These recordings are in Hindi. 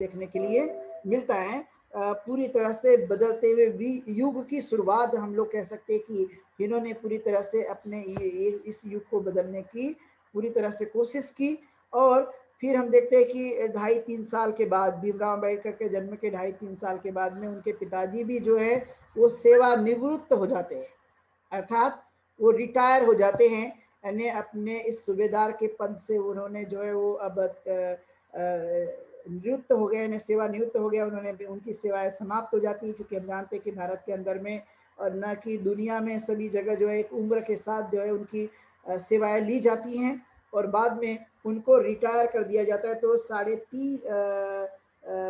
देखने के लिए मिलता है। पूरी तरह से बदलते हुए युग की शुरुआत हम लोग कह सकते हैं कि इन्होंने पूरी तरह से अपने इस युग को बदलने की पूरी तरह से कोशिश की। और फिर हम देखते हैं कि 2.5-3 साल के बाद, भीमराव अम्बेडकर के जन्म के 2.5-3 साल के बाद में उनके पिताजी भी जो है वो सेवानिवृत्त हो जाते हैं, अर्थात वो रिटायर हो जाते हैं। यानी अपने इस सूबेदार के पद से उन्होंने जो है वो अब निवृत्त हो गए, यानी सेवा निवृत्त हो गया, उन्होंने उनकी सेवाएं समाप्त हो जाती है। क्योंकि हम जानते हैं कि भारत के अंदर में और न कि दुनिया में सभी जगह जो है एक उम्र के साथ जो है उनकी सेवाएं ली जाती हैं और बाद में उनको रिटायर कर दिया जाता है। तो 3.5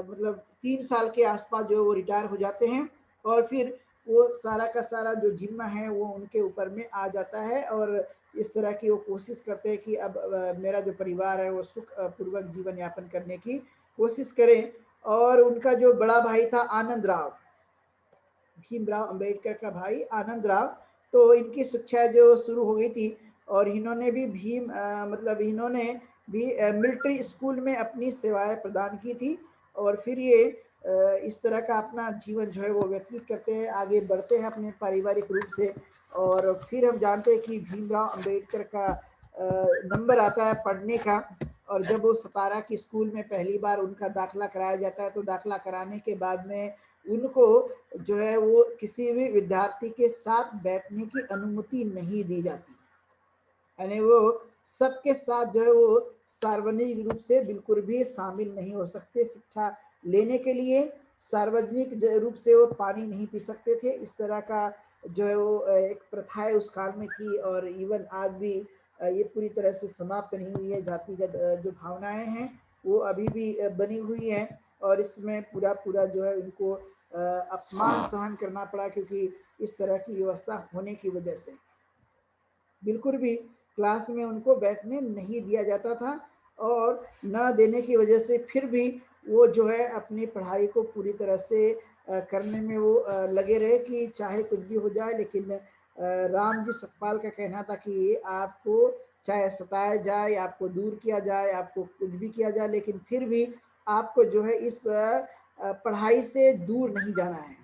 मतलब 3 साल के आसपास जो वो रिटायर हो जाते हैं और फिर वो सारा का सारा जो जिम्मा है वो उनके ऊपर में आ जाता है। और इस तरह की वो कोशिश करते हैं कि अब मेरा जो परिवार है वो सुख पूर्वक जीवन यापन करने की कोशिश करें। और उनका जो बड़ा भाई था आनंद राव, भीमराव अंबेडकर का भाई आनंद राव, तो इनकी शिक्षा जो शुरू हो गई थी और इन्होंने भी मतलब इन्होंने भी मिलिट्री स्कूल में अपनी सेवाएं प्रदान की थी। और फिर ये इस तरह का अपना जीवन जो है वो व्यतीत करते हैं, आगे बढ़ते हैं अपने पारिवारिक रूप से। और फिर हम जानते हैं कि भीमराव अंबेडकर का नंबर आता है पढ़ने का, और जब वो सतारा की स्कूल में पहली बार उनका दाखिला कराया जाता है तो दाखिला कराने के बाद में उनको जो है वो किसी भी विद्यार्थी के साथ बैठने की अनुमति नहीं दी जाती। यानी वो सबके साथ जो है वो सार्वजनिक रूप से बिल्कुल भी शामिल नहीं हो सकते। शिक्षा लेने के लिए सार्वजनिक रूप से वो पानी नहीं पी सकते थे। इस तरह का जो है वो एक प्रथा उस काल में थी और इवन आज भी ये पूरी तरह से समाप्त नहीं हुई है। जातिगत जो भावनाएं हैं वो अभी भी बनी हुई हैं और इसमें पूरा पूरा जो है उनको अपमान सहन करना पड़ा, क्योंकि इस तरह की व्यवस्था होने की वजह से बिल्कुल भी क्लास में उनको बैठने नहीं दिया जाता था। और न देने की वजह से फिर भी वो जो है अपनी पढ़ाई को पूरी तरह से करने में वो लगे रहे कि चाहे कुछ भी हो जाए। लेकिन राम जी सकपाल का कहना था कि आपको चाहे सताया जाए, आपको दूर किया जाए, आपको कुछ भी किया जाए, लेकिन फिर भी आपको जो है इस पढ़ाई से दूर नहीं जाना है।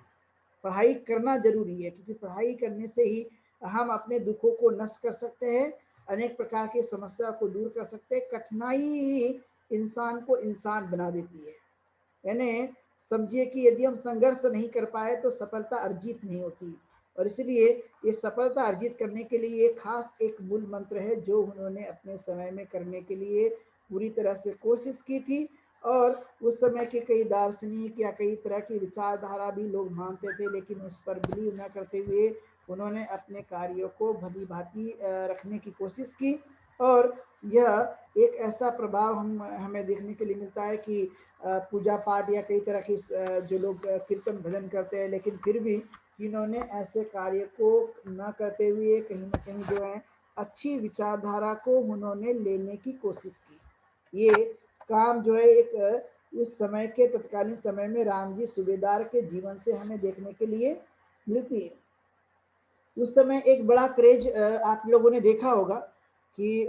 पढ़ाई करना जरूरी है, क्योंकि पढ़ाई करने से ही हम अपने दुखों को नष्ट कर सकते हैं, अनेक प्रकार की समस्या को दूर कर सकते हैं। कठिनाई ही इंसान को इंसान बना देती है। यानी समझिए कि यदि हम संघर्ष नहीं कर पाए तो सफलता अर्जित नहीं होती। और इसलिए ये सफलता अर्जित करने के लिए खास एक मूल मंत्र है जो उन्होंने अपने समय में करने के लिए पूरी तरह से कोशिश की थी। और उस समय के कई दार्शनिक या कई तरह की विचारधारा भी लोग मानते थे, लेकिन उस पर बिलीव न करते हुए उन्होंने अपने कार्यों को भली भांति रखने की कोशिश की। और यह एक ऐसा प्रभाव हमें देखने के लिए मिलता है कि पूजा पाठ या कई तरह की जो लोग कीर्तन भजन करते हैं, लेकिन फिर भी इन्होंने ऐसे कार्य को न करते हुए कहीं ना कहीं जो है अच्छी विचारधारा को उन्होंने लेने की कोशिश की। ये काम जो है एक उस समय के तत्कालीन समय में रामजी सूबेदार के जीवन से हमें देखने के लिए मिलती है। उस समय एक बड़ा क्रेज आप लोगों ने देखा होगा कि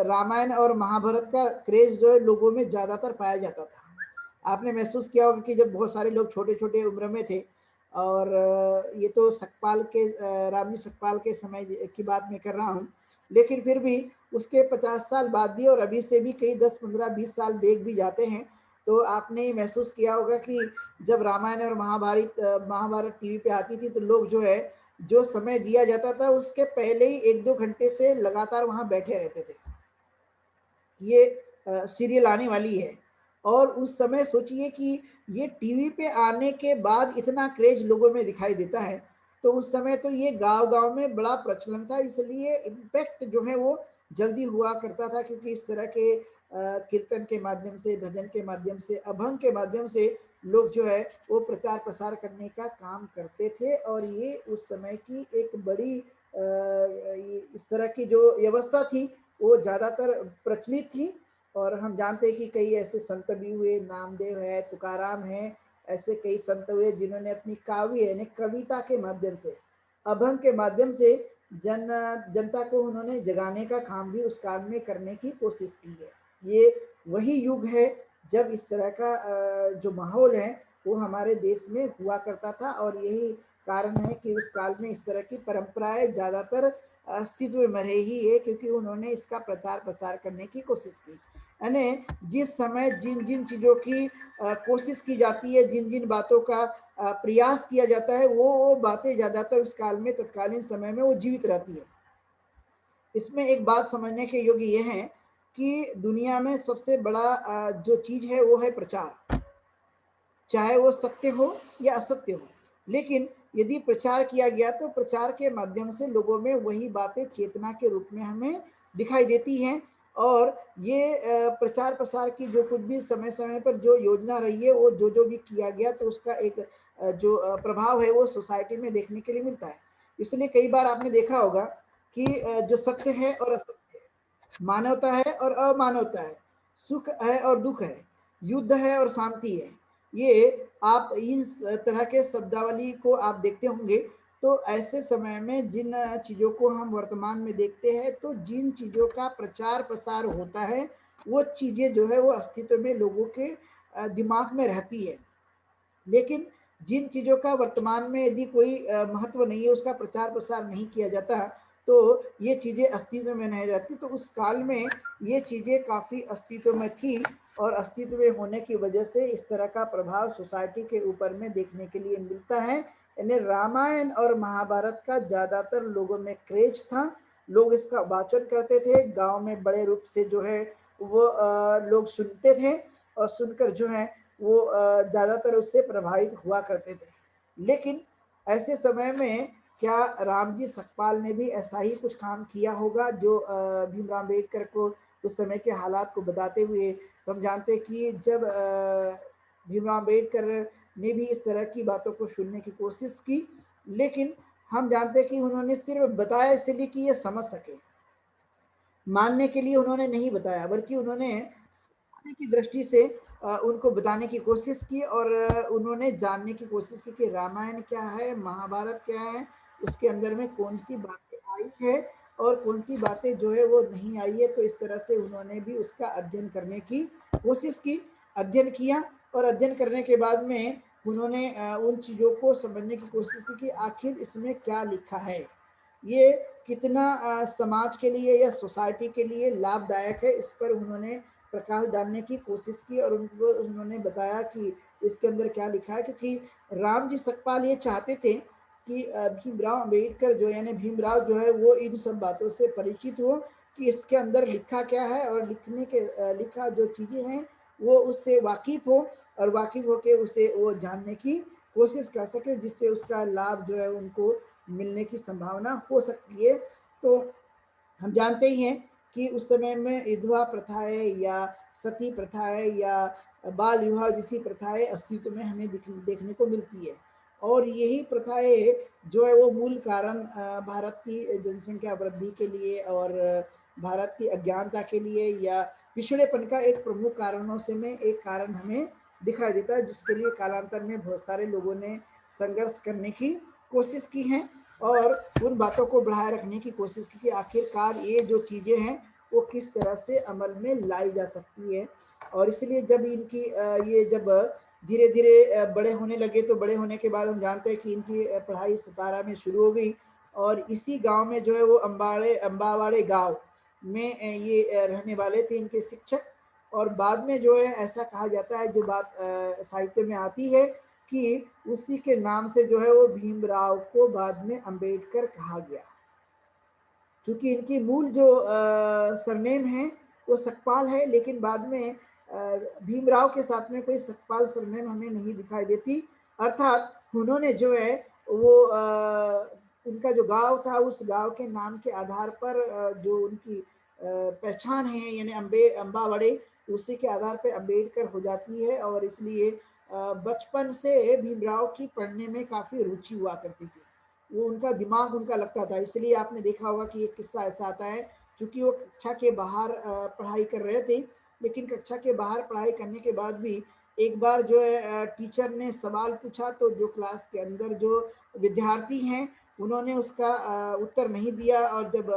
रामायण और महाभारत का क्रेज जो है लोगों में ज्यादातर पाया जाता था। आपने महसूस किया होगा कि जब बहुत सारे लोग छोटे छोटे उम्र में थे, और ये तो सकपाल के रामजी सकपाल के समय की बात मैं कर रहा हूँ, लेकिन फिर भी उसके 50 साल बाद भी और अभी से भी कई 10-15-20 साल बेग भी जाते हैं, तो आपने महसूस किया होगा कि जब रामायण और महाभारत टीवी पे आती थी तो लोग जो है जो समय दिया जाता था उसके पहले ही 1-2 घंटे से लगातार वहां बैठे रहते थे। ये सीरियल आने वाली है। और उस समय सोचिए कि ये टीवी पे आने के बाद इतना क्रेज लोगों में दिखाई देता है, तो उस समय तो ये गांव गांव में बड़ा प्रचलन था, इसलिए इम्पैक्ट जो है वो जल्दी हुआ करता था। क्योंकि इस तरह के कीर्तन के माध्यम से, भजन के माध्यम से, अभंग के माध्यम से लोग जो है वो प्रचार प्रसार करने का काम करते थे। और ये उस समय की एक बड़ी इस तरह की जो व्यवस्था थी वो ज्यादातर प्रचलित थी। और हम जानते हैं कि कई ऐसे संत भी हुए, नामदेव है, तुकाराम है, ऐसे कई संत हुए जिन्होंने अपनी काव्य यानी कविता के माध्यम से, अभंग के माध्यम से जनता को उन्होंने जगाने का काम भी उस काल में करने की कोशिश की है। ये वही युग है जब इस तरह का जो माहौल है वो हमारे देश में हुआ करता था, और यही कारण है कि उस काल में इस तरह की परंपराएं ज़्यादातर अस्तित्व में रही है, क्योंकि उन्होंने इसका प्रचार प्रसार करने की कोशिश की। यानी जिस समय जिन जिन चीज़ों की कोशिश की जाती है, जिन जिन बातों का प्रयास किया जाता है, वो बातें ज़्यादातर उस काल में, तत्कालीन समय में वो जीवित रहती है। इसमें एक बात समझने के योग्य ये है कि दुनिया में सबसे बड़ा जो चीज़ है वो है प्रचार, चाहे वो सत्य हो या असत्य हो। लेकिन यदि प्रचार किया गया तो प्रचार के माध्यम से लोगों में वही बातें चेतना के रूप में हमें दिखाई देती हैं, और ये प्रचार प्रसार की जो कुछ भी समय समय पर जो योजना रही है, वो जो जो भी किया गया तो उसका एक जो प्रभाव है वो सोसाइटी में देखने के लिए मिलता है। इसलिए कई बार आपने देखा होगा कि जो सत्य है और असत्य है, मानवता है और अमानवता है, सुख है और दुख है, युद्ध है और शांति है, ये आप इस तरह के शब्दावली को आप देखते होंगे। तो ऐसे समय में जिन चीज़ों को हम वर्तमान में देखते हैं, तो जिन चीज़ों का प्रचार प्रसार होता है वो चीज़ें जो है वो अस्तित्व में लोगों के दिमाग में रहती है। लेकिन जिन चीज़ों का वर्तमान में यदि कोई महत्व नहीं है, उसका प्रचार प्रसार नहीं किया जाता, तो ये चीज़ें अस्तित्व में नहीं रहती। तो उस काल में ये चीज़ें काफ़ी अस्तित्व में थी, और अस्तित्व में होने की वजह से इस तरह का प्रभाव सोसाइटी के ऊपर में देखने के लिए मिलता है। यानी रामायण और महाभारत का ज़्यादातर लोगों में क्रेज था, लोग इसका वाचन करते थे, गांव में बड़े रूप से जो है वो लोग सुनते थे, और सुनकर जो है वो ज़्यादातर उससे प्रभावित हुआ करते थे। लेकिन ऐसे समय में क्या राम जी सकपाल ने भी ऐसा ही कुछ काम किया होगा जो भीमराव अम्बेडकर को उस समय के हालात को बताते हुए? तो हम जानते हैं कि जब भीमराव अम्बेडकर ने भी इस तरह की बातों को सुनने की कोशिश की, लेकिन हम जानते हैं कि उन्होंने सिर्फ बताया इसलिए कि ये समझ सके, मानने के लिए उन्होंने नहीं बताया, बल्कि उन्होंने समझने की दृष्टि से उनको बताने की कोशिश की, और उन्होंने जानने की कोशिश की कि रामायण क्या है, महाभारत क्या है, उसके अंदर में कौन सी बातें आई है और कौन सी बातें जो है वो नहीं आई है। तो इस तरह से उन्होंने भी उसका अध्ययन करने की कोशिश की, अध्ययन किया, और अध्ययन करने के बाद में उन्होंने उन चीज़ों को समझने की कोशिश की कि आखिर इसमें क्या लिखा है, ये कितना समाज के लिए या सोसाइटी के लिए लाभदायक है, इस पर उन्होंने प्रकाश डालने की कोशिश की, और उनको उन्होंने बताया कि इसके अंदर क्या लिखा है। क्योंकि राम जी सकपाल ये चाहते थे कि भीमराव अम्बेडकर जो यानी भीमराव जो है वो इन सब बातों से परिचित हो कि इसके अंदर लिखा क्या है, और लिखने के लिखा जो चीज़ें हैं वो उससे वाकिफ हो, और वाकिफ होकर उसे वो जानने की कोशिश कर सके, जिससे उसका लाभ जो है उनको मिलने की संभावना हो सकती है। तो हम जानते ही हैं कि उस समय में विधवा प्रथाएं या सती प्रथाएं या बाल विवाह जैसी प्रथाएं अस्तित्व में हमें देखने को मिलती है, और यही प्रथाएं जो है वो मूल कारण भारत की जनसंख्या वृद्धि के लिए और भारत की अज्ञानता के लिए या पिछड़ेपन का एक प्रमुख कारणों से में एक कारण हमें दिखाई देता है, जिसके लिए कालांतर में बहुत सारे लोगों ने संघर्ष करने की कोशिश की है, और उन बातों को बढ़ाए रखने की कोशिश की कि आखिरकार ये जो चीज़ें हैं वो किस तरह से अमल में लाई जा सकती है। और इसलिए जब इनकी ये जब धीरे धीरे बड़े होने लगे, तो बड़े होने के बाद हम जानते हैं कि इनकी पढ़ाई सतारा में शुरू हो गई, और इसी गांव में जो है वो अम्बावाड़े गांव में ये रहने वाले थे इनके शिक्षक। और बाद में जो है ऐसा कहा जाता है, जो बात साहित्य में आती है, कि उसी के नाम से जो है वो भीमराव को बाद में अंबेडकर कहा गया। चूंकि इनकी मूल जो सरनेम है वो सकपाल है, लेकिन बाद में भीमराव के साथ में कोई सकपाल सरनेम हमें नहीं दिखाई देती। अर्थात उन्होंने जो है वो उनका जो गांव था उस गांव के नाम के आधार पर जो उनकी पहचान है यानी अम्बावड़े, उसी के आधार पर अम्बेडकर हो जाती है। और इसलिए बचपन से भीमराव की पढ़ने में काफी रुचि हुआ करती थी, वो उनका दिमाग उनका लगता था। इसलिए आपने देखा होगा कि एक किस्सा ऐसा आता है, चूंकि वो कक्षा के बाहर पढ़ाई कर रहे थे, लेकिन कक्षा के बाहर पढ़ाई करने के बाद भी एक बार जो है टीचर ने सवाल पूछा, तो जो क्लास के अंदर जो विद्यार्थी हैं उन्होंने उसका उत्तर नहीं दिया, और जब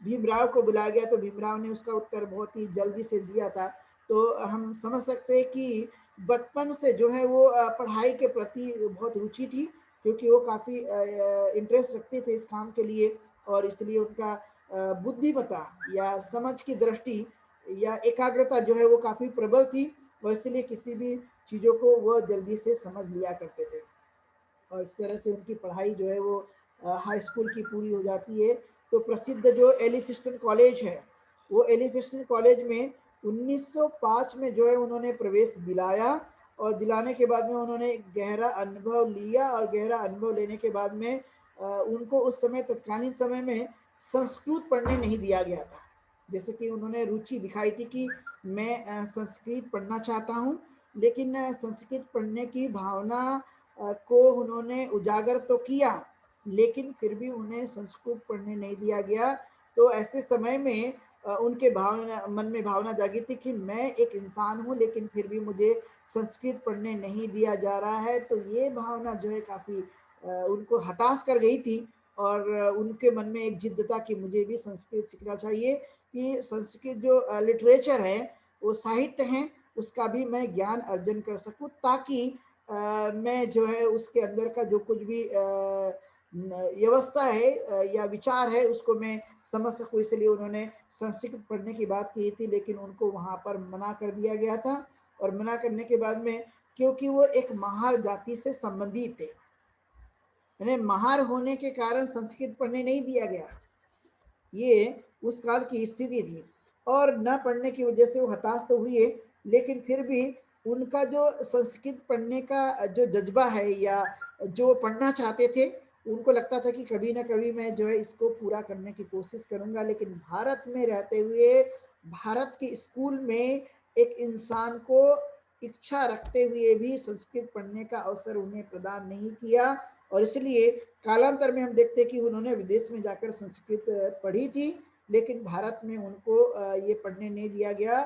भीमराव को बुलाया गया तो भीमराव ने उसका उत्तर बहुत ही जल्दी से दिया था। तो हम समझ सकते हैं कि बचपन से जो है वो पढ़ाई के प्रति बहुत रुचि थी, क्योंकि वो काफ़ी इंटरेस्ट रखते थे इस काम के लिए, और इसलिए उनका बुद्धिमत्ता या समझ की दृष्टि या एकाग्रता जो है वो काफ़ी प्रबल थी, और इसलिए किसी भी चीज़ों को वह जल्दी से समझ लिया करते थे। और इस तरह से उनकी पढ़ाई जो है वो हाई स्कूल की पूरी हो जाती है। तो प्रसिद्ध जो एलिफिस्टन कॉलेज है, वो एलिफिस्टन कॉलेज में 1905 में जो है उन्होंने प्रवेश दिलाया, और दिलाने के बाद में उन्होंने गहरा अनुभव लिया, और गहरा अनुभव लेने के बाद में उनको उस समय तत्कालीन समय में संस्कृत पढ़ने नहीं दिया गया था। जैसे कि उन्होंने रुचि दिखाई थी कि मैं संस्कृत पढ़ना चाहता हूँ, लेकिन संस्कृत पढ़ने की भावना को उन्होंने उजागर तो किया, लेकिन फिर भी उन्हें संस्कृत पढ़ने नहीं दिया गया। तो ऐसे समय में उनके भावना मन में भावना जागी थी कि मैं एक इंसान हूँ, लेकिन फिर भी मुझे संस्कृत पढ़ने नहीं दिया जा रहा है। तो ये भावना जो है काफ़ी उनको हताश कर गई थी, और उनके मन में एक जिद्द था कि मुझे भी संस्कृत सीखना चाहिए, कि संस्कृत जो लिटरेचर है, वो साहित्य है, उसका भी मैं ज्ञान अर्जन कर सकूँ, ताकि मैं जो है उसके अंदर का जो कुछ भी व्यवस्था है या विचार है उसको मैं समझ सकूँ। इसलिए उन्होंने संस्कृत पढ़ने की बात की थी, लेकिन उनको वहाँ पर मना कर दिया गया था। और मना करने के बाद में, क्योंकि वो एक महार जाति से संबंधित थे, यानी महार होने के कारण संस्कृत पढ़ने नहीं दिया गया, ये उस काल की स्थिति थी। और न पढ़ने की वजह से वो हताश तो हुए, लेकिन फिर भी उनका जो संस्कृत पढ़ने का जो जज्बा है या जो पढ़ना चाहते थे, उनको लगता था कि कभी ना कभी मैं जो है इसको पूरा करने की कोशिश करूंगा। लेकिन भारत में रहते हुए भारत के स्कूल में एक इंसान को इच्छा रखते हुए भी संस्कृत पढ़ने का अवसर उन्हें प्रदान नहीं किया, और इसलिए कालांतर में हम देखते हैं कि उन्होंने विदेश में जाकर संस्कृत पढ़ी थी, लेकिन भारत में उनको ये पढ़ने नहीं दिया गया।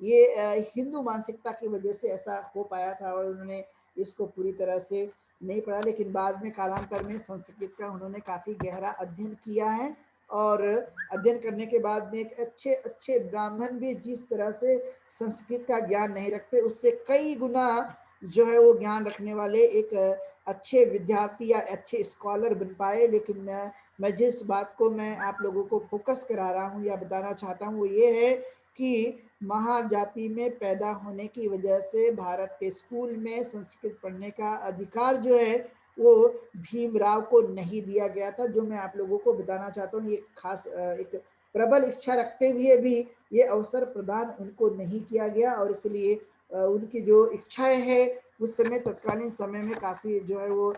ये हिंदू मानसिकता की वजह से ऐसा हो पाया था, और उन्होंने इसको पूरी तरह से नहीं पढ़ा। लेकिन बाद में कालांतर में संस्कृत का उन्होंने काफ़ी गहरा अध्ययन किया है, और अध्ययन करने के बाद में एक अच्छे अच्छे ब्राह्मण भी जिस तरह से संस्कृत का ज्ञान नहीं रखते, उससे कई गुना जो है वो ज्ञान रखने वाले एक अच्छे विद्यार्थी या अच्छे स्कॉलर बन पाए। लेकिन मैं जिस बात को मैं आप लोगों को फोकस करा रहा हूँ या बताना चाहता हूँ, वो ये है कि महार जाति में पैदा होने की वजह से भारत के स्कूल में संस्कृत पढ़ने का अधिकार जो है वो भीमराव को नहीं दिया गया था। जो मैं आप लोगों को बताना चाहता हूँ, ये खास एक प्रबल इच्छा रखते हुए भी ये अवसर प्रदान उनको नहीं किया गया, और इसलिए उनकी जो इच्छाएं हैं उस समय तत्कालीन समय में काफ़ी जो है वो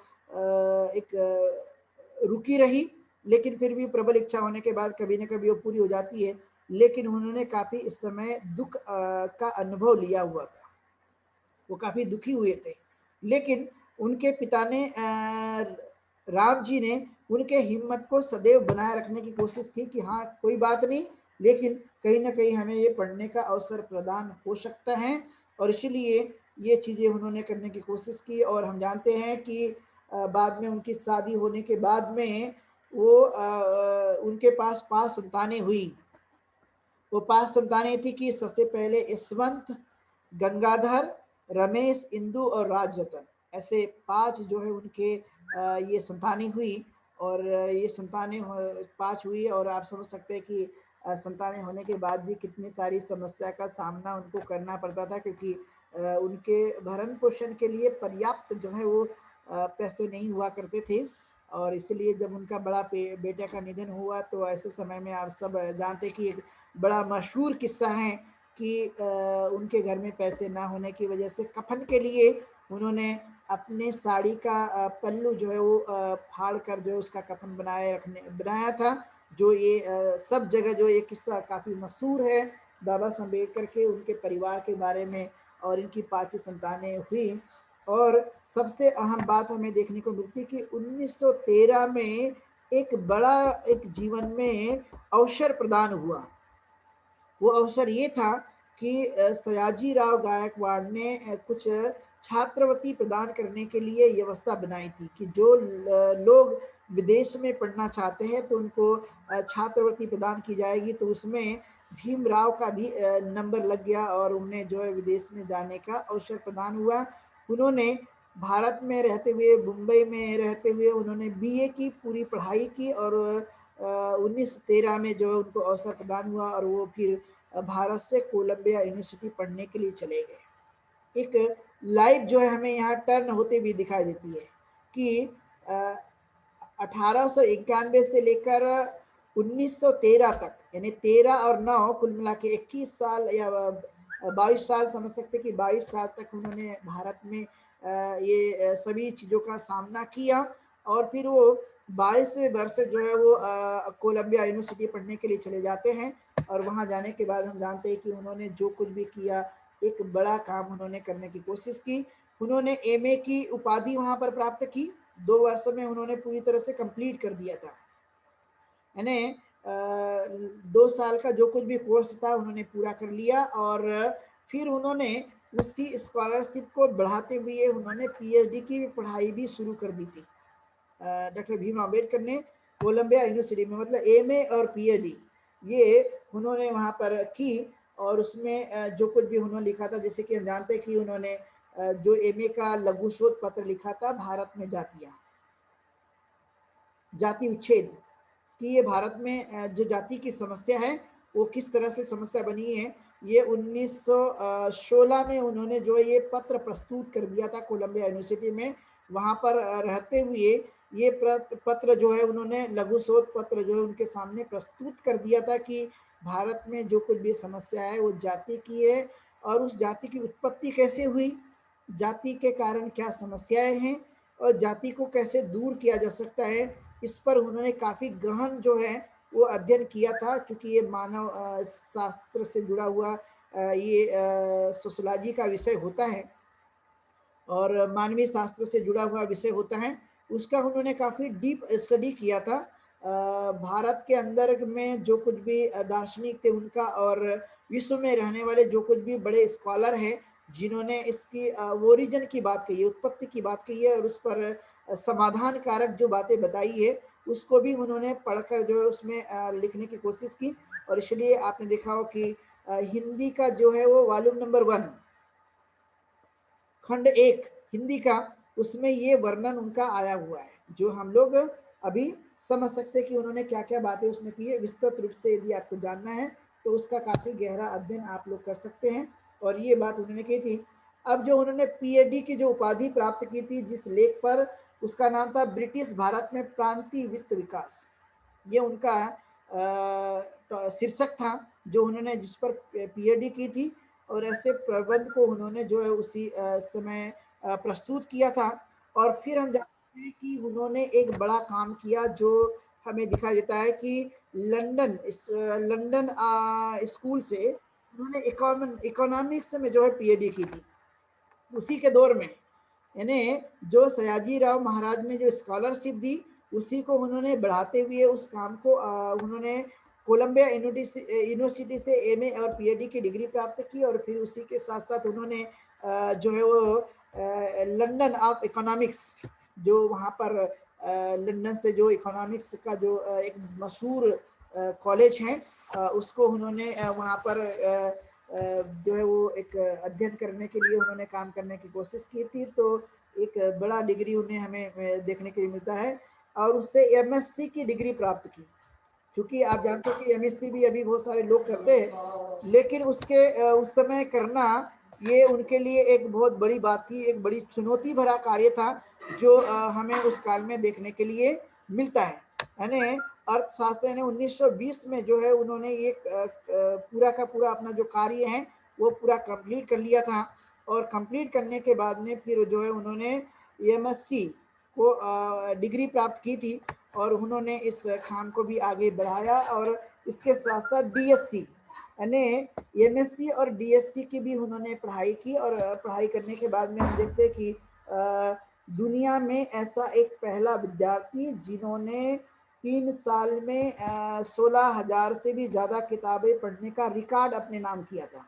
एक रुकी रही। लेकिन फिर भी प्रबल इच्छा होने के बाद कभी ना कभी वो पूरी हो जाती है। लेकिन उन्होंने काफ़ी इस समय दुख का अनुभव लिया हुआ था, वो काफ़ी दुखी हुए थे। लेकिन उनके पिता ने राम जी ने उनके हिम्मत को सदैव बनाए रखने की कोशिश की कि हाँ कोई बात नहीं, लेकिन कहीं ना कहीं हमें ये पढ़ने का अवसर प्रदान हो सकता है। और इसीलिए ये चीज़ें उन्होंने करने की कोशिश की। और हम जानते हैं कि बाद में उनकी शादी होने के बाद में वो उनके पास 5 संतानें हुई। वो 5 संतानें थी कि सबसे पहले यशवंत, गंगाधर, रमेश, इंदु और राजरतन, ऐसे 5 जो है उनके ये संतानें हुई। और ये संतानें 5 हुई, और आप समझ सकते हैं कि संतानें होने के बाद भी कितनी सारी समस्या का सामना उनको करना पड़ता था, क्योंकि उनके भरण पोषण के लिए पर्याप्त जो है वो पैसे नहीं हुआ करते थे। और इसलिए जब उनका बड़ा बेटे का निधन हुआ, तो ऐसे समय में आप सब जानते कि एक बड़ा मशहूर किस्सा है कि उनके घर में पैसे ना होने की वजह से कफन के लिए उन्होंने अपने साड़ी का पल्लू जो है वो फाड़ कर जो है उसका कफन बनाया था। जो ये सब जगह जो ये किस्सा काफ़ी मशहूर है बाबा साहब अम्बेडकर के, उनके परिवार के बारे में, और इनकी 5 संतानें हुई। और सबसे अहम बात हमें देखने को मिलती है कि 1913 में एक बड़ा एक जीवन में अवसर प्रदान हुआ। वो अवसर ये था कि सयाजी राव गायकवाड़ ने कुछ छात्रवृत्ति प्रदान करने के लिए व्यवस्था बनाई थी कि जो लोग विदेश में पढ़ना चाहते हैं तो उनको छात्रवृत्ति प्रदान की जाएगी। तो उसमें भीमराव का भी नंबर लग गया और उन्हें जो है विदेश में जाने का अवसर प्रदान हुआ। उन्होंने भारत में रहते हुए, मुंबई में रहते हुए उन्होंने बीए की पूरी पढ़ाई की और 1913 में जो है उनको अवसर प्रदान हुआ और वो फिर भारत से कोलंबिया यूनिवर्सिटी पढ़ने के लिए चले गए। एक लाइफ जो है हमें यहाँ टर्न होते हुए दिखाई देती है कि 1891 से लेकर 1913 तक, यानी 13 और 9 कुल मिला के 21 साल या 22 साल समझ सकते कि 22 साल तक उन्होंने भारत में ये सभी चीज़ों का सामना किया और फिर वो 22वें वर्ष जो है वो कोलंबिया यूनिवर्सिटी पढ़ने के लिए चले जाते हैं और वहाँ जाने के बाद हम जानते हैं कि उन्होंने जो कुछ भी किया, एक बड़ा काम उन्होंने करने की कोशिश की। उन्होंने एमए की उपाधि वहाँ पर प्राप्त की, 2 वर्ष में उन्होंने पूरी तरह से कंप्लीट कर दिया था। यानी 2 साल का जो कुछ भी कोर्स था उन्होंने पूरा कर लिया और फिर उन्होंने उसी स्कॉलरशिप को बढ़ाते हुए उन्होंने पीएचडी की पढ़ाई भी शुरू कर दी थी। डॉक्टर भीमराव अम्बेडकर ने कोलंबिया यूनिवर्सिटी में मतलब एमए और पीएचडी ये उन्होंने वहाँ पर की और उसमें जो कुछ भी उन्होंने लिखा था, जैसे कि हम जानते हैं कि उन्होंने जो एमए का लघु शोध पत्र लिखा था भारत में जाति उच्छेद कि ये भारत में जो जाति की समस्या है वो किस तरह से समस्या बनी है, ये 1916 में उन्होंने जो ये पत्र प्रस्तुत कर दिया था कोलंबिया यूनिवर्सिटी में। वहाँ पर रहते हुए ये पत्र जो है उन्होंने लघु शोध पत्र जो है उनके सामने प्रस्तुत कर दिया था कि भारत में जो कुछ भी समस्या है वो जाति की है और उस जाति की उत्पत्ति कैसे हुई, जाति के कारण क्या समस्याएं हैं और जाति को कैसे दूर किया जा सकता है, इस पर उन्होंने काफ़ी गहन जो है वो अध्ययन किया था। क्योंकि ये मानव शास्त्र से जुड़ा हुआ ये सोशियोलॉजी का विषय होता है और मानवीय शास्त्र से जुड़ा हुआ विषय होता है, उसका उन्होंने काफ़ी डीप स्टडी किया था। भारत के अंदर में जो कुछ भी दार्शनिक थे उनका और विश्व में रहने वाले जो कुछ भी बड़े स्कॉलर हैं जिन्होंने इसकी ओरिजिन की बात कही है, उत्पत्ति की बात कही है और उस पर समाधान कारक जो बातें बताई है उसको भी उन्होंने पढ़कर जो है उसमें लिखने की कोशिश की और इसलिए आपने देखा हो कि हिंदी का जो है वो वॉल्यूम नंबर 1 खंड 1 हिंदी का, उसमें ये वर्णन उनका आया हुआ है जो हम लोग अभी समझ सकते हैं कि उन्होंने क्या क्या बातें उसमें की है। विस्तृत रूप से यदि आपको जानना है तो उसका काफ़ी गहरा अध्ययन आप लोग कर सकते हैं और ये बात उन्होंने की थी। अब जो उन्होंने पीएचडी की जो उपाधि प्राप्त की थी जिस लेख पर, उसका नाम था ब्रिटिश भारत में प्रांतीय वित्त विकास, ये उनका शीर्षक था जो उन्होंने जिस पर पीएचडी की थी और ऐसे प्रबंध को उन्होंने जो है उसी समय प्रस्तुत किया था। और फिर हम जानते हैं कि उन्होंने एक बड़ा काम किया जो हमें दिखाई देता है कि लंदन स्कूल से उन्होंने इकोनॉमिक्स में जो है पीएचडी की थी उसी के दौर में। यानी जो सयाजी राव महाराज ने जो स्कॉलरशिप दी उसी को उन्होंने बढ़ाते हुए उस काम को उन्होंने कोलंबिया यूनिवर्सिटी से एमए और पीएचडी की डिग्री प्राप्त की और फिर उसी के साथ साथ उन्होंने जो है वो लंदन ऑफ इकोनॉमिक्स जो वहाँ पर लंदन से जो इकोनॉमिक्स का जो एक मशहूर कॉलेज है उसको उन्होंने वहाँ पर जो है वो एक अध्ययन करने के लिए उन्होंने काम करने की कोशिश की थी। तो एक बड़ा डिग्री उन्हें हमें देखने के लिए मिलता है और उससे एमएससी की डिग्री प्राप्त की। क्योंकि आप जानते हो कि एमएससी भी अभी बहुत सारे लोग करते हैं लेकिन उसके उस समय करना ये उनके लिए एक बहुत बड़ी बात थी, एक बड़ी चुनौती भरा कार्य था जो हमें उस काल में देखने के लिए मिलता है। यानी अर्थशास्त्र ने 1920 में जो है उन्होंने ये पूरा का पूरा अपना जो कार्य है वो पूरा कंप्लीट कर लिया था और कंप्लीट करने के बाद में फिर जो है उन्होंने एमएससी को डिग्री प्राप्त की थी और उन्होंने इस काम को भी आगे बढ़ाया और इसके साथ साथ डीएससी यानी एमएससी और डीएससी की भी उन्होंने पढ़ाई की और पढ़ाई करने के बाद में हम देखते हैं कि दुनिया में ऐसा एक पहला विद्यार्थी जिन्होंने 3 साल में 16,000 से भी ज़्यादा किताबें पढ़ने का रिकॉर्ड अपने नाम किया था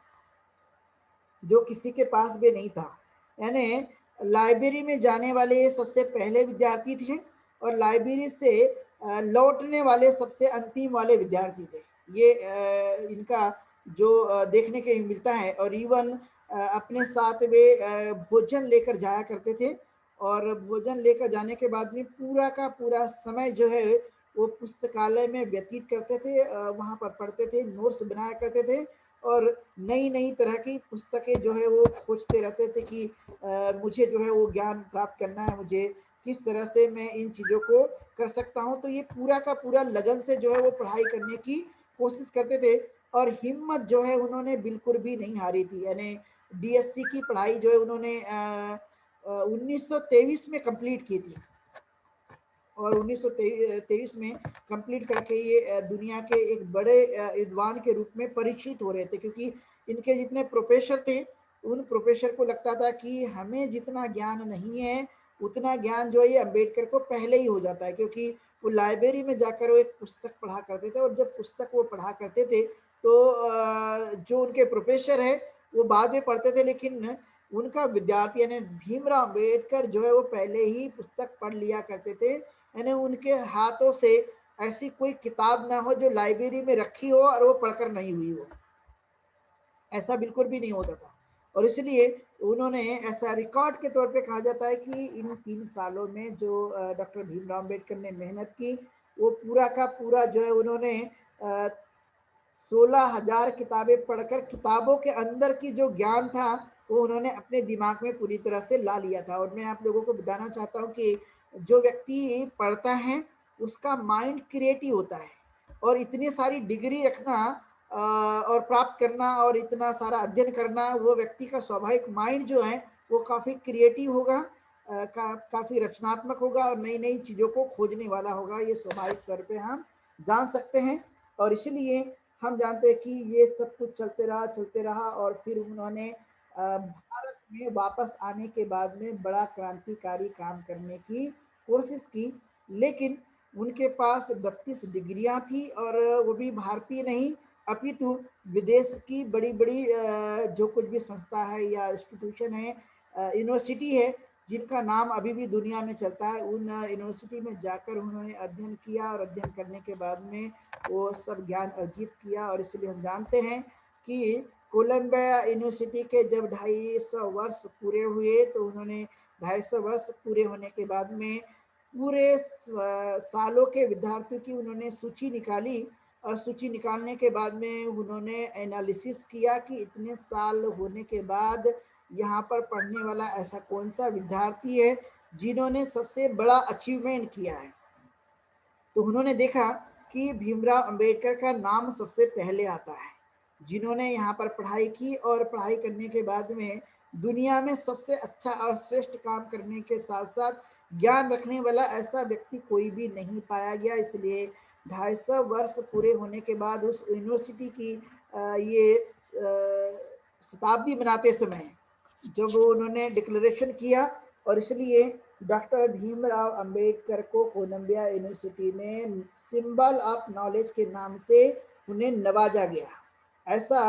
जो किसी के पास भी नहीं था। यानी लाइब्रेरी में जाने वाले सबसे पहले विद्यार्थी थे और लाइब्रेरी से लौटने वाले सबसे अंतिम वाले विद्यार्थी थे। ये इनका जो देखने के मिलता है। और इवन अपने साथ वे भोजन लेकर जाया करते थे, और भोजन लेकर जाने के बाद में पूरा का पूरा समय जो है वो पुस्तकालय में व्यतीत करते थे, वहाँ पर पढ़ते थे, नोट्स बनाया करते थे, और नई नई तरह की पुस्तकें जो है वो खोजते रहते थे कि मुझे जो है वो ज्ञान प्राप्त करना है, मुझे किस तरह से मैं इन चीज़ों को कर सकता हूँ। तो ये पूरा का पूरा लगन से जो है वो पढ़ाई करने की कोशिश करते थे, और हिम्मत जो है उन्होंने बिल्कुल भी नहीं हारी थी। यानी डीएससी की पढ़ाई जो है उन्होंने 1923 में कंप्लीट की थी, और 1923 में कंप्लीट करके ये दुनिया के एक बड़े विद्वान के रूप में परिचित हो रहे थे, क्योंकि इनके जितने प्रोफेसर थे, उन प्रोफेसर को लगता था कि हमें जितना ज्ञान नहीं है उतना ज्ञान जो है ये अम्बेडकर को पहले ही हो जाता है, क्योंकि वो लाइब्रेरी में जाकर वो एक पुस्तक पढ़ा करते थे, और जब पुस्तक वो पढ़ा करते थे तो जो उनके प्रोफेसर है वो बाद में पढ़ते थे, लेकिन उनका विद्यार्थी यानी भीमराव अम्बेडकर जो है वो पहले ही पुस्तक पढ़ लिया करते थे। यानी उनके हाथों से ऐसी कोई किताब ना हो जो लाइब्रेरी में रखी हो और वो पढ़कर नहीं हुई हो, ऐसा बिल्कुल भी नहीं होता था। और इसलिए उन्होंने ऐसा रिकॉर्ड के तौर पे कहा जाता है कि इन 3 सालों में जो डॉक्टर भीमराव अम्बेडकर ने मेहनत की, वो पूरा का पूरा जो है उन्होंने 16,000 किताबें पढ़कर किताबों के अंदर की जो ज्ञान था वो उन्होंने अपने दिमाग में पूरी तरह से ला लिया था। और मैं आप लोगों को बताना चाहता हूँ कि जो व्यक्ति पढ़ता है उसका माइंड क्रिएटिव होता है, और इतनी सारी डिग्री रखना और प्राप्त करना और इतना सारा अध्ययन करना, वो व्यक्ति का स्वाभाविक माइंड जो है वो काफ़ी क्रिएटिव होगा, काफ़ी रचनात्मक होगा, और नई नई चीज़ों को खोजने वाला होगा, ये स्वाभाविक तौर पे हम जान सकते हैं। और इसलिए हम जानते हैं कि ये सब कुछ चलते रहा, और फिर उन्होंने भारत में वापस आने के बाद में बड़ा क्रांतिकारी काम करने की कोशिश की, लेकिन उनके पास 32 डिग्रियां थी, और वो भी भारतीय नहीं अपितु विदेश की बड़ी बड़ी जो कुछ भी संस्था है या इंस्टीट्यूशन है, यूनिवर्सिटी है, जिनका नाम अभी भी दुनिया में चलता है, उन यूनिवर्सिटी में जाकर उन्होंने अध्ययन किया, और अध्ययन करने के बाद में वो सब ज्ञान अर्जित किया। और इसलिए हम जानते हैं कि कोलंबिया यूनिवर्सिटी के जब 250 वर्ष पूरे हुए, तो उन्होंने 250 वर्ष पूरे होने के बाद में पूरे सालों के विद्यार्थियों की उन्होंने सूची निकाली, और सूची निकालने के बाद में उन्होंने एनालिसिस किया कि इतने साल होने के बाद यहाँ पर पढ़ने वाला ऐसा कौन सा विद्यार्थी है जिन्होंने सबसे बड़ा अचीवमेंट किया है। तो उन्होंने देखा कि भीमराव अंबेडकर का नाम सबसे पहले आता है, जिन्होंने यहाँ पर पढ़ाई की, और पढ़ाई करने के बाद में दुनिया में सबसे अच्छा और श्रेष्ठ काम करने के साथ साथ ज्ञान रखने वाला ऐसा व्यक्ति कोई भी नहीं पाया गया। इसलिए 250 वर्ष पूरे होने के बाद उस यूनिवर्सिटी की ये शताब्दी मनाते समय जब उन्होंने डिक्लेरेशन किया, और इसलिए डॉक्टर भीमराव अंबेडकर को कोलंबिया यूनिवर्सिटी में सिंबल ऑफ नॉलेज के नाम से उन्हें नवाजा गया। ऐसा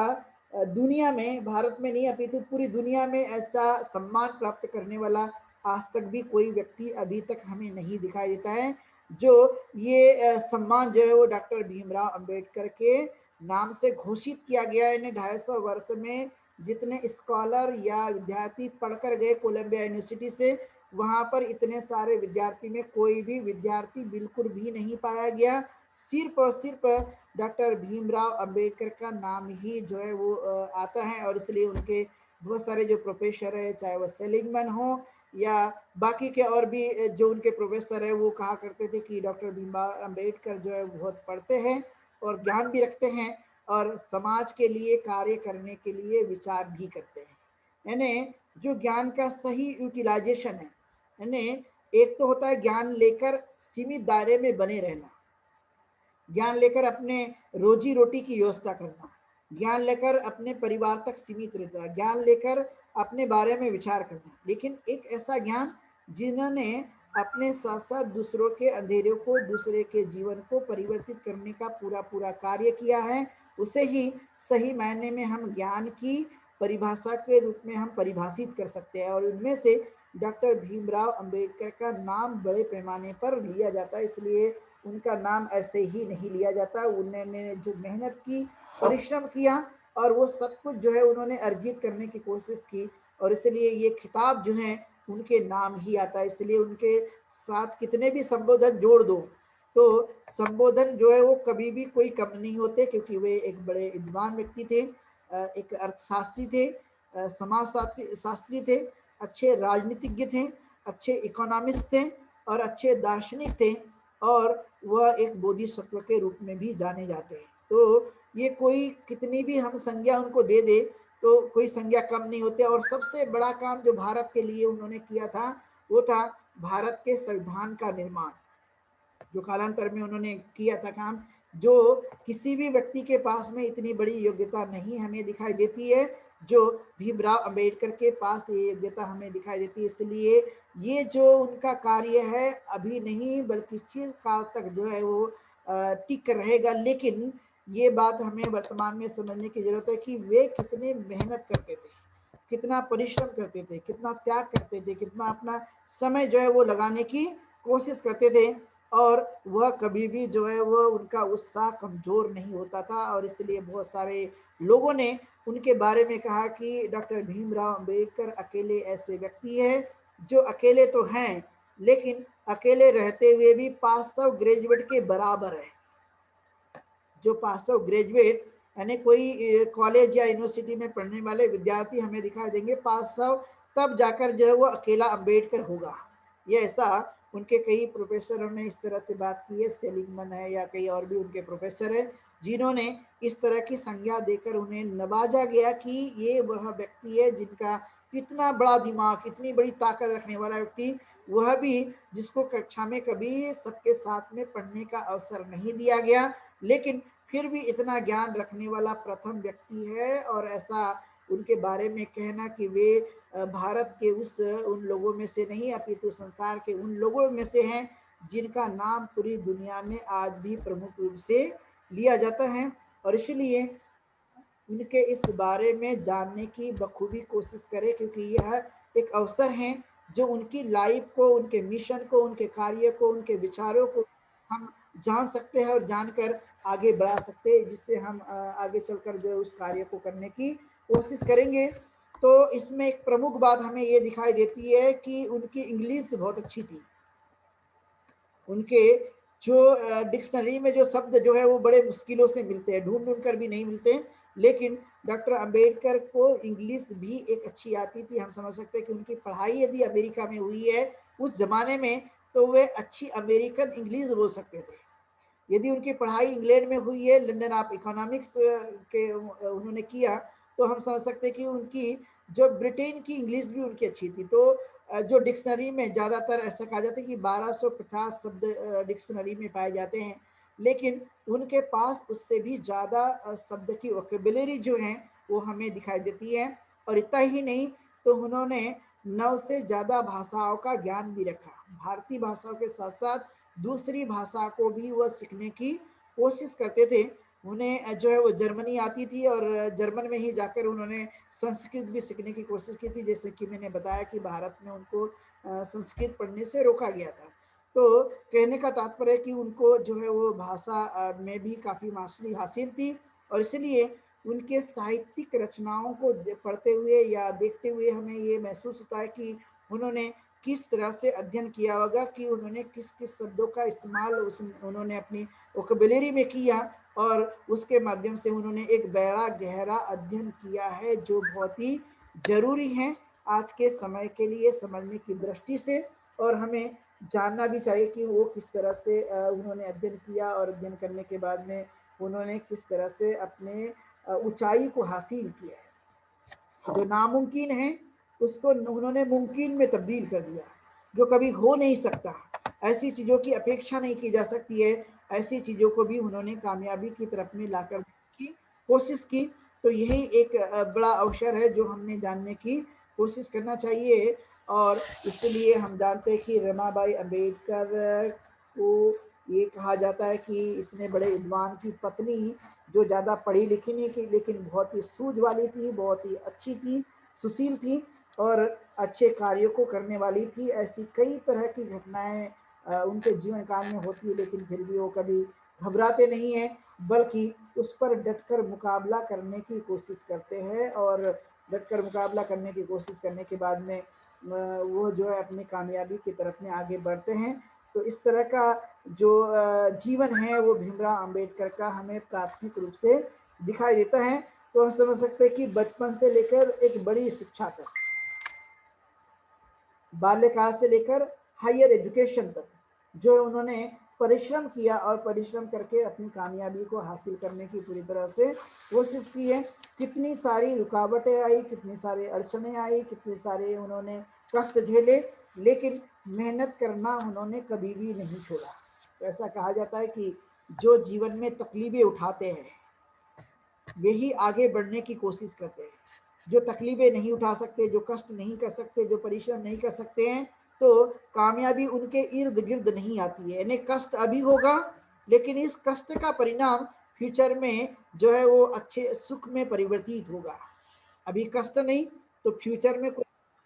दुनिया में, भारत में नहीं अपितु पूरी दुनिया में ऐसा सम्मान प्राप्त करने वाला आज तक भी कोई व्यक्ति अभी तक हमें नहीं दिखाई देता है, जो ये सम्मान जो है वो डॉक्टर भीमराव अंबेडकर के नाम से घोषित किया गया है। इन्हें 250 वर्ष में जितने स्कॉलर या विद्यार्थी पढ़कर गए कोलंबिया यूनिवर्सिटी से, वहाँ पर इतने सारे विद्यार्थी में कोई भी विद्यार्थी बिल्कुल भी नहीं पाया गया। सिर्फ और सिर्फ डॉक्टर भीमराव अंबेडकर का नाम ही जो है वो आता है, और इसलिए उनके बहुत सारे जो प्रोफेसर है, चाहे वो सेलिंगमैन हो या बाकी के और भी जो उनके प्रोफेसर है, वो कहा करते थे कि डॉक्टर भीमराव अंबेडकर जो है बहुत पढ़ते हैं और ज्ञान भी रखते हैं, और समाज के लिए कार्य करने के लिए विचार भी करते हैं। यानी जो ज्ञान का सही यूटिलाइजेशन है, यानी एक तो होता है ज्ञान लेकर सीमित दायरे में बने रहना, ज्ञान लेकर अपने रोजी रोटी की व्यवस्था करना, ज्ञान लेकर अपने परिवार तक सीमित रहना, ज्ञान लेकर अपने बारे में विचार करना, लेकिन एक ऐसा ज्ञान जिन्होंने अपने साथ साथ दूसरों के अंधेरों को, दूसरे के जीवन को परिवर्तित करने का पूरा पूरा कार्य किया है, उसे ही सही मायने में हम ज्ञान की परिभाषा के रूप में हम परिभाषित कर सकते हैं। और उनमें से डॉक्टर भीमराव अंबेडकर का नाम बड़े पैमाने पर लिया जाता है। इसलिए उनका नाम ऐसे ही नहीं लिया जाता। उन्होंने जो मेहनत की, परिश्रम किया और वो सब कुछ जो है उन्होंने अर्जित करने की कोशिश की और इसलिए ये खिताब जो है उनके नाम ही आता है। इसलिए उनके साथ कितने भी संबोधन जोड़ दो तो संबोधन जो है वो कभी भी कोई कम नहीं होते, क्योंकि वे एक बड़े विद्वान व्यक्ति थे, एक अर्थशास्त्री थे, समाज शास्त्री थे, अच्छे राजनीतिज्ञ थे, अच्छे इकोनॉमिस्ट थे और अच्छे दार्शनिक थे और वह एक बोधिसत्व के रूप में भी जाने जाते हैं। तो ये कोई कितनी भी हम संज्ञा उनको दे दे तो कोई संज्ञा कम नहीं होते। और सबसे बड़ा काम जो भारत के लिए उन्होंने किया था वो था भारत के संविधान का निर्माण, जो कालांतर में उन्होंने किया था काम, जो किसी भी व्यक्ति के पास में इतनी बड़ी योग्यता नहीं हमें दिखाई देती है जो भीमराव अंबेडकर के पास ये योग्यता हमें दिखाई देती है। इसलिए ये जो उनका कार्य है अभी नहीं बल्कि चिरकाल तक जो है वो टिक रहेगा। लेकिन ये बात हमें वर्तमान में समझने की जरूरत है कि वे कितने मेहनत करते थे, कितना परिश्रम करते थे, कितना त्याग करते थे, कितना अपना समय जो है वो लगाने की कोशिश करते थे और वह कभी भी जो है वो उनका उत्साह कमजोर नहीं होता था। और इसलिए बहुत सारे लोगों ने उनके बारे में कहा कि डॉक्टर भीमराव अंबेडकर अकेले ऐसे व्यक्ति है जो अकेले तो हैं लेकिन अकेले रहते हुए भी 500 ग्रेजुएट के बराबर है। जो 500 ग्रेजुएट यानी कोई कॉलेज या यूनिवर्सिटी में पढ़ने वाले विद्यार्थी हमें दिखाई देंगे 500, तब जाकर जो है वो अकेला अंबेडकर होगा। ये ऐसा उनके कई प्रोफेसरों ने इस तरह से बात की है, सेलिंगमैन है या कई और भी उनके प्रोफेसर है जिन्होंने इस तरह की संज्ञा देकर उन्हें नवाजा गया कि ये वह व्यक्ति है जिनका इतना बड़ा दिमाग, इतनी बड़ी ताकत रखने वाला व्यक्ति, वह भी जिसको कक्षा में कभी सबके साथ में पढ़ने का अवसर नहीं दिया गया लेकिन फिर भी इतना ज्ञान रखने वाला प्रथम व्यक्ति है। और ऐसा उनके बारे में कहना कि वे भारत के उन लोगों में से नहीं अपितु संसार के उन लोगों में से हैं जिनका नाम पूरी दुनिया में आज भी प्रमुख रूप से लिया जाता है। और इसलिए उनके इस बारे में जानने की बखूबी कोशिश करें, क्योंकि यह एक अवसर है जो उनकी लाइफ को, उनके मिशन को, उनके कार्य को, उनके विचारों को हम जान सकते हैं और जानकर आगे बढ़ा सकते हैं, जिससे हम आगे चलकर जो है उस कार्य को करने की कोशिश करेंगे। तो इसमें एक प्रमुख बात हमें ये दिखाई देती है कि उनकी इंग्लिश बहुत अच्छी थी। उनके जो डिक्शनरी में जो शब्द जो है वो बड़े मुश्किलों से मिलते हैं, ढूंढ ढूंढ कर भी नहीं मिलते, लेकिन डॉक्टर अंबेडकर को इंग्लिश भी एक अच्छी आती थी। हम समझ सकते हैं कि उनकी पढ़ाई यदि अमेरिका में हुई है उस जमाने में तो वे अच्छी अमेरिकन इंग्लिश बोल सकते थे। यदि उनकी पढ़ाई इंग्लैंड में हुई है, लंदन ऑफ इकोनॉमिक्स के उन्होंने किया, तो हम समझ सकते हैं कि उनकी जो ब्रिटेन की इंग्लिश भी उनकी अच्छी थी। तो जो डिक्शनरी में ज़्यादातर ऐसा कहा जाता है कि 1250 शब्द डिक्शनरी में पाए जाते हैं, लेकिन उनके पास उससे भी ज़्यादा शब्द की वोकेबुलरी जो है वो हमें दिखाई देती है। और इतना ही नहीं, तो उन्होंने 9 से ज़्यादा भाषाओं का ज्ञान भी रखा। भारतीय भाषाओं के साथ साथ दूसरी भाषा को भी वह सीखने की कोशिश करते थे। उन्हें जो है वो जर्मनी आती थी और जर्मन में ही जाकर उन्होंने संस्कृत भी सीखने की कोशिश की थी, जैसे कि मैंने बताया कि भारत में उनको संस्कृत पढ़ने से रोका गया था। तो कहने का तात्पर्य है कि उनको जो है वो भाषा में भी काफ़ी मास्टरी हासिल थी और इसलिए उनके साहित्यिक रचनाओं को पढ़ते हुए या देखते हुए हमें ये महसूस होता है कि उन्होंने किस तरह से अध्ययन किया होगा, कि उन्होंने किस किस शब्दों का इस्तेमाल उन्होंने अपनी वोकेबुलरी में किया और उसके माध्यम से उन्होंने एक बड़ा गहरा अध्ययन किया है जो बहुत ही जरूरी है आज के समय के लिए समझने की दृष्टि से। और हमें जानना भी चाहिए कि वो किस तरह से उन्होंने अध्ययन किया और अध्ययन करने के बाद में उन्होंने किस तरह से अपने ऊंचाई को हासिल किया है। जो नामुमकिन है उसको उन्होंने मुमकिन में तब्दील कर दिया, जो कभी हो नहीं सकता, ऐसी चीज़ों की अपेक्षा नहीं की जा सकती है, ऐसी चीज़ों को भी उन्होंने कामयाबी की तरफ में लाकर की कोशिश की। तो यही एक बड़ा अवसर है जो हमने जानने की कोशिश करना चाहिए। और इसलिए हम जानते हैं कि रमाबाई अंबेडकर को ये कहा जाता है कि इतने बड़े विद्वान की पत्नी जो ज़्यादा पढ़ी लिखी नहीं थी लेकिन बहुत ही सूझ वाली थी, बहुत ही अच्छी थी, सुशील थी और अच्छे कार्यों को करने वाली थी। ऐसी कई तरह की घटनाएं उनके जीवन काल में होती है, लेकिन फिर भी वो कभी घबराते नहीं हैं, बल्कि उस पर डटकर मुकाबला करने की कोशिश करते हैं, और डटकर मुकाबला करने की कोशिश करने के बाद में वो जो है अपनी कामयाबी की तरफ में आगे बढ़ते हैं। तो इस तरह का जो जीवन है वो भीमराव अंबेडकर का हमें प्राथमिक रूप से दिखाई देता है। तो हम समझ सकते हैं कि बचपन से लेकर एक बड़ी शिक्षा तक, बाल्यकाल से लेकर हायर एजुकेशन तक जो उन्होंने परिश्रम किया, और परिश्रम करके अपनी कामयाबी को हासिल करने की पूरी तरह से कोशिश की है। कितनी सारी रुकावटें आई, कितनी सारी अड़चनें आई, कितने सारे उन्होंने कष्ट झेले, लेकिन मेहनत करना उन्होंने कभी भी नहीं छोड़ा। तो ऐसा कहा जाता है कि जो जीवन में तकलीफें उठाते हैं यही आगे बढ़ने की कोशिश करते हैं। जो तकलीफें नहीं उठा सकते, जो कष्ट नहीं कर सकते, जो परिश्रम नहीं कर सकते हैं, तो कामयाबी उनके इर्द गिर्द नहीं आती है। यानी कष्ट अभी होगा, लेकिन इस कष्ट का परिणाम फ्यूचर में जो है वो अच्छे सुख में परिवर्तित होगा। अभी कष्ट नहीं तो फ्यूचर में कोई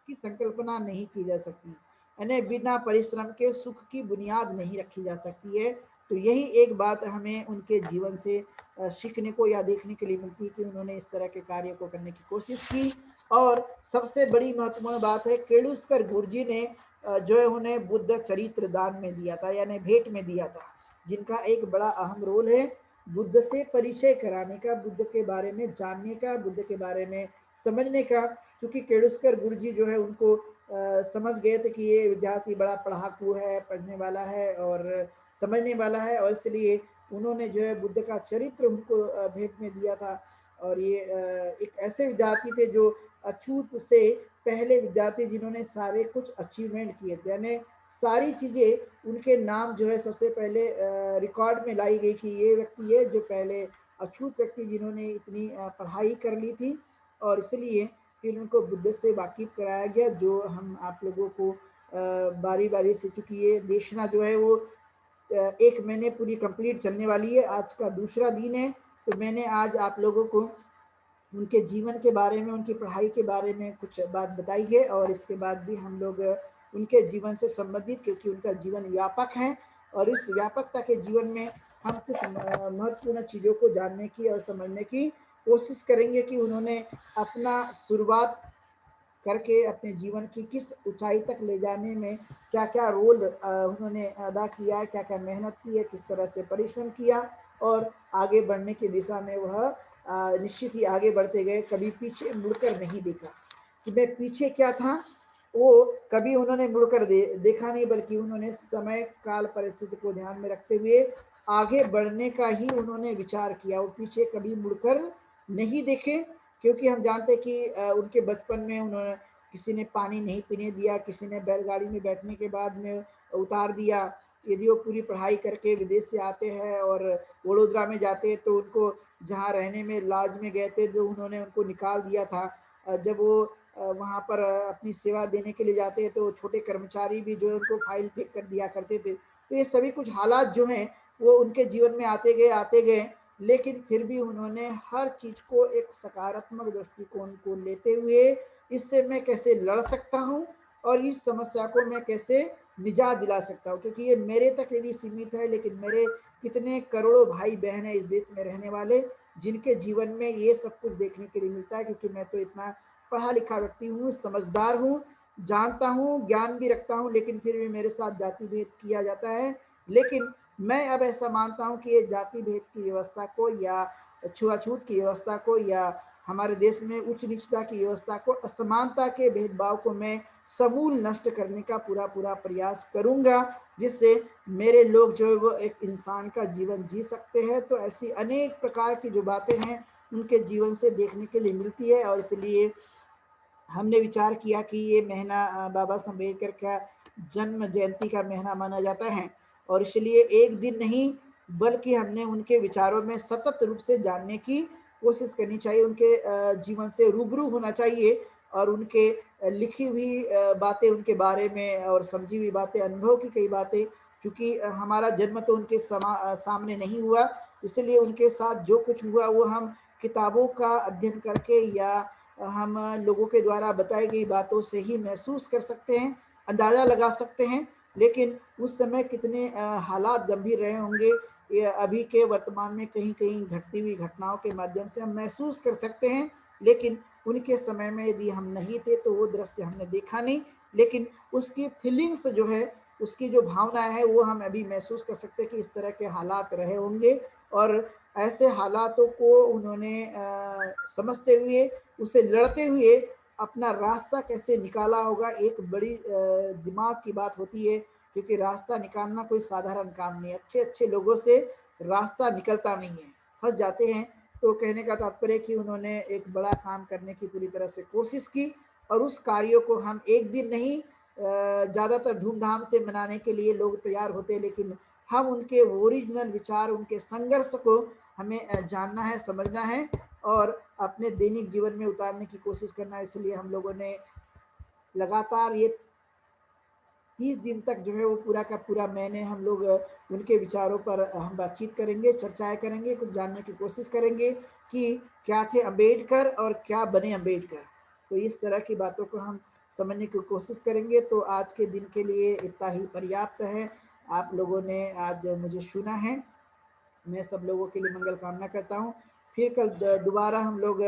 की संकल्पना नहीं की जा सकती। यानी बिना परिश्रम के सुख की बुनियाद नहीं रखी जा सकती है। तो यही एक बात हमें उनके जीवन से सीखने को या देखने के लिए मिलती है कि उन्होंने इस तरह के कार्य को करने की कोशिश की। और सबसे बड़ी महत्वपूर्ण बात है, केलुस्कर गुरुजी ने जो है उन्हें बुद्ध चरित्र दान में दिया था, यानी भेंट में दिया था, जिनका एक बड़ा अहम रोल है बुद्ध से परिचय कराने का, बुद्ध के बारे में जानने का, बुद्ध के बारे में समझने का। चूंकि केलुस्कर गुरुजी जो है उनको समझ गए थे कि ये विद्यार्थी बड़ा पढ़ाकू है, पढ़ने वाला है और समझने वाला है, और इसलिए उन्होंने जो है बुद्ध का चरित्र उनको भेंट में दिया था। और ये एक ऐसे विद्यार्थी थे जो अछूत से पहले विद्यार्थी जिन्होंने सारे कुछ अचीवमेंट किए थे, यानी सारी चीज़ें उनके नाम जो है सबसे पहले रिकॉर्ड में लाई गई कि ये व्यक्ति है जो पहले अछूत व्यक्ति जिन्होंने इतनी पढ़ाई कर ली थी। और इसलिए फिर उनको बुद्ध से वाकिफ कराया गया, जो हम आप लोगों को बारी बारी से, चूंकि ये देशना जो है वो 1 महीने पूरी कंप्लीट चलने वाली है, आज का दूसरा दिन है। तो मैंने आज आप लोगों को उनके जीवन के बारे में, उनकी पढ़ाई के बारे में कुछ बात बताई है, और इसके बाद भी हम लोग उनके जीवन से संबंधित, क्योंकि उनका जीवन व्यापक है, और इस व्यापकता के जीवन में हम कुछ महत्वपूर्ण चीज़ों को जानने की और समझने की कोशिश करेंगे कि उन्होंने अपना शुरुआत करके अपने जीवन की किस ऊंचाई तक ले जाने में क्या क्या रोल उन्होंने अदा किया, क्या क्या मेहनत की है, किस तरह से परिश्रम किया, और आगे बढ़ने की दिशा में वह निश्चित ही आगे बढ़ते गए। कभी पीछे मुड़कर नहीं देखा कि मैं पीछे क्या था, वो कभी उन्होंने मुड़कर देखा नहीं, बल्कि उन्होंने समय काल परिस्थिति को ध्यान में रखते हुए आगे बढ़ने का ही उन्होंने विचार किया। वो पीछे कभी मुड़कर नहीं देखे, क्योंकि हम जानते कि उनके बचपन में उन्होंने किसी ने पानी नहीं पीने दिया, किसी ने बैलगाड़ी में बैठने के बाद में उतार दिया। यदि वो पूरी पढ़ाई करके विदेश से आते हैं और वडोदरा में जाते हैं, तो उनको जहाँ रहने में लॉज में गए थे जो उन्होंने उनको निकाल दिया था। जब वो वहाँ पर अपनी सेवा देने के लिए जाते हैं, तो छोटे कर्मचारी भी जो है उनको फाइल फेंक कर दिया करते थे। तो ये सभी कुछ हालात जो हैं वो उनके जीवन में आते गए, लेकिन फिर भी उन्होंने हर चीज को एक सकारात्मक दृष्टिकोण को लेते हुए, इससे मैं कैसे लड़ सकता हूँ और इस समस्या को मैं कैसे निजात दिला सकता हूँ, क्योंकि ये मेरे तक यदि सीमित है, लेकिन मेरे कितने करोड़ों भाई बहन है इस देश में रहने वाले, जिनके जीवन में ये सब कुछ देखने के लिए मिलता है। क्योंकि मैं तो इतना पढ़ा लिखा व्यक्ति हूँ, समझदार हूँ, जानता हूँ, ज्ञान भी रखता हूँ, लेकिन फिर भी मेरे साथ जाति भेद किया जाता है। लेकिन मैं अब ऐसा मानता हूँ कि ये जाति भेद की व्यवस्था को, या छुआछूत की व्यवस्था को, या हमारे देश में उच्च नीचता की व्यवस्था को, असमानता के भेदभाव को मैं समूल नष्ट करने का पूरा पूरा प्रयास करूंगा, जिससे मेरे लोग जो है वो एक इंसान का जीवन जी सकते हैं। तो ऐसी अनेक प्रकार की जो बातें हैं उनके जीवन से देखने के लिए मिलती है, और इसलिए हमने विचार किया कि ये महीना बाबा साहब अम्बेडकर का जन्म जयंती का महीना माना जाता है, और इसलिए एक दिन नहीं बल्कि हमने उनके विचारों में सतत रूप से जानने की कोशिश करनी चाहिए, उनके जीवन से रूबरू होना चाहिए, और उनके लिखी हुई बातें उनके बारे में और समझी हुई बातें, अनुभव की कई बातें, क्योंकि हमारा जन्म तो उनके सामने नहीं हुआ, इसलिए उनके साथ जो कुछ हुआ वो हम किताबों का अध्ययन करके या हम लोगों के द्वारा बताई गई बातों से ही महसूस कर सकते हैं, अंदाज़ा लगा सकते हैं। लेकिन उस समय कितने हालात गंभीर रहे होंगे, ये अभी के वर्तमान में कहीं-कहीं घटती हुई घटनाओं के माध्यम से हम महसूस कर सकते हैं। लेकिन उनके समय में यदि हम नहीं थे तो वो दृश्य हमने देखा नहीं, लेकिन उसकी फीलिंग्स जो है, उसकी जो भावनाएँ हैं वो हम अभी महसूस कर सकते हैं कि इस तरह के हालात रहे होंगे और ऐसे हालातों को उन्होंने समझते हुए, उससे लड़ते हुए अपना रास्ता कैसे निकाला होगा, एक बड़ी दिमाग की बात होती है, क्योंकि रास्ता निकालना कोई साधारण काम नहीं है। अच्छे-अच्छे लोगों से रास्ता निकलता नहीं है, फँस जाते हैं। तो कहने का तात्पर्य है कि उन्होंने एक बड़ा काम करने की पूरी तरह से कोशिश की और उस कार्यों को हम एक दिन नहीं, ज़्यादातर धूम-धाम से मनाने के लिए लोग तैयार होते हैं, लेकिन हम उनके ओरिजिनल विचार, उनके संघर्ष को हमें जानना है, समझना है और अपने दैनिक जीवन में उतारने की कोशिश करना है। इसलिए हम लोगों ने लगातार ये 30 दिन तक जो है वो पूरा का पूरा महीने हम लोग उनके विचारों पर हम बातचीत करेंगे, चर्चाएँ करेंगे, कुछ जानने की कोशिश करेंगे कि क्या थे अम्बेडकर और क्या बने अम्बेडकर। तो इस तरह की बातों को हम समझने की कोशिश करेंगे। तो आज के दिन के लिए इतना ही पर्याप्त है। आप लोगों ने आज मुझे सुना है। मैं सब लोगों के लिए मंगल कामना करता हूँ। फिर कल दोबारा हम लोग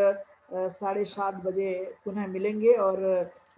7:30 बजे पुनः मिलेंगे और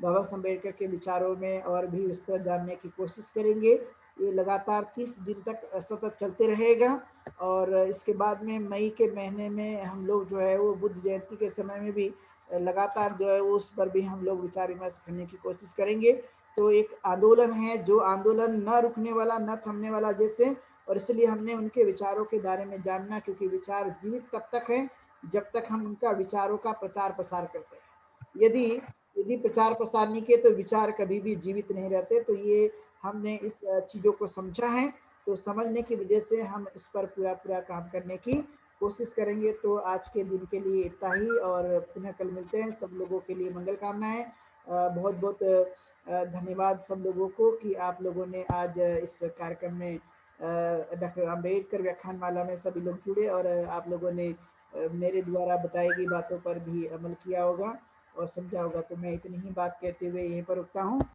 बाबा साहब अम्बेडकर के विचारों में और भी विस्तृत जानने की कोशिश करेंगे। ये लगातार 30 दिन तक सतत चलते रहेगा और इसके बाद में मई के महीने में हम लोग जो है वो बुद्ध जयंती के समय में भी लगातार जो है वो उस पर भी हम लोग विचार विमर्श करने की कोशिश करेंगे। तो एक आंदोलन है, जो आंदोलन न रुकने वाला, न थमने वाला जैसे, और इसलिए हमने उनके विचारों के बारे में जानना, क्योंकि विचार जीवित तब तक है जब तक हम उनका विचारों का प्रचार प्रसार करते हैं। यदि यदि प्रचार प्रसार नहीं किए तो विचार कभी भी जीवित नहीं रहते। तो ये हमने इस चीज़ों को समझा है। तो समझने की वजह से हम इस पर पूरा पूरा काम करने की कोशिश करेंगे। तो आज के दिन के लिए इतना ही और पुनः कल मिलते हैं। सब लोगों के लिए मंगल कामनाएं। बहुत बहुत धन्यवाद सब लोगों को कि आप लोगों ने आज इस कार्यक्रम में डॉक्टर अम्बेडकर व्याख्यानमाला में सभी लोग जुड़े और आप लोगों ने मेरे द्वारा बताई गई बातों पर भी अमल किया होगा और समझा होगा। तो मैं इतनी ही बात कहते हुए यहीं पर रुकता हूँ।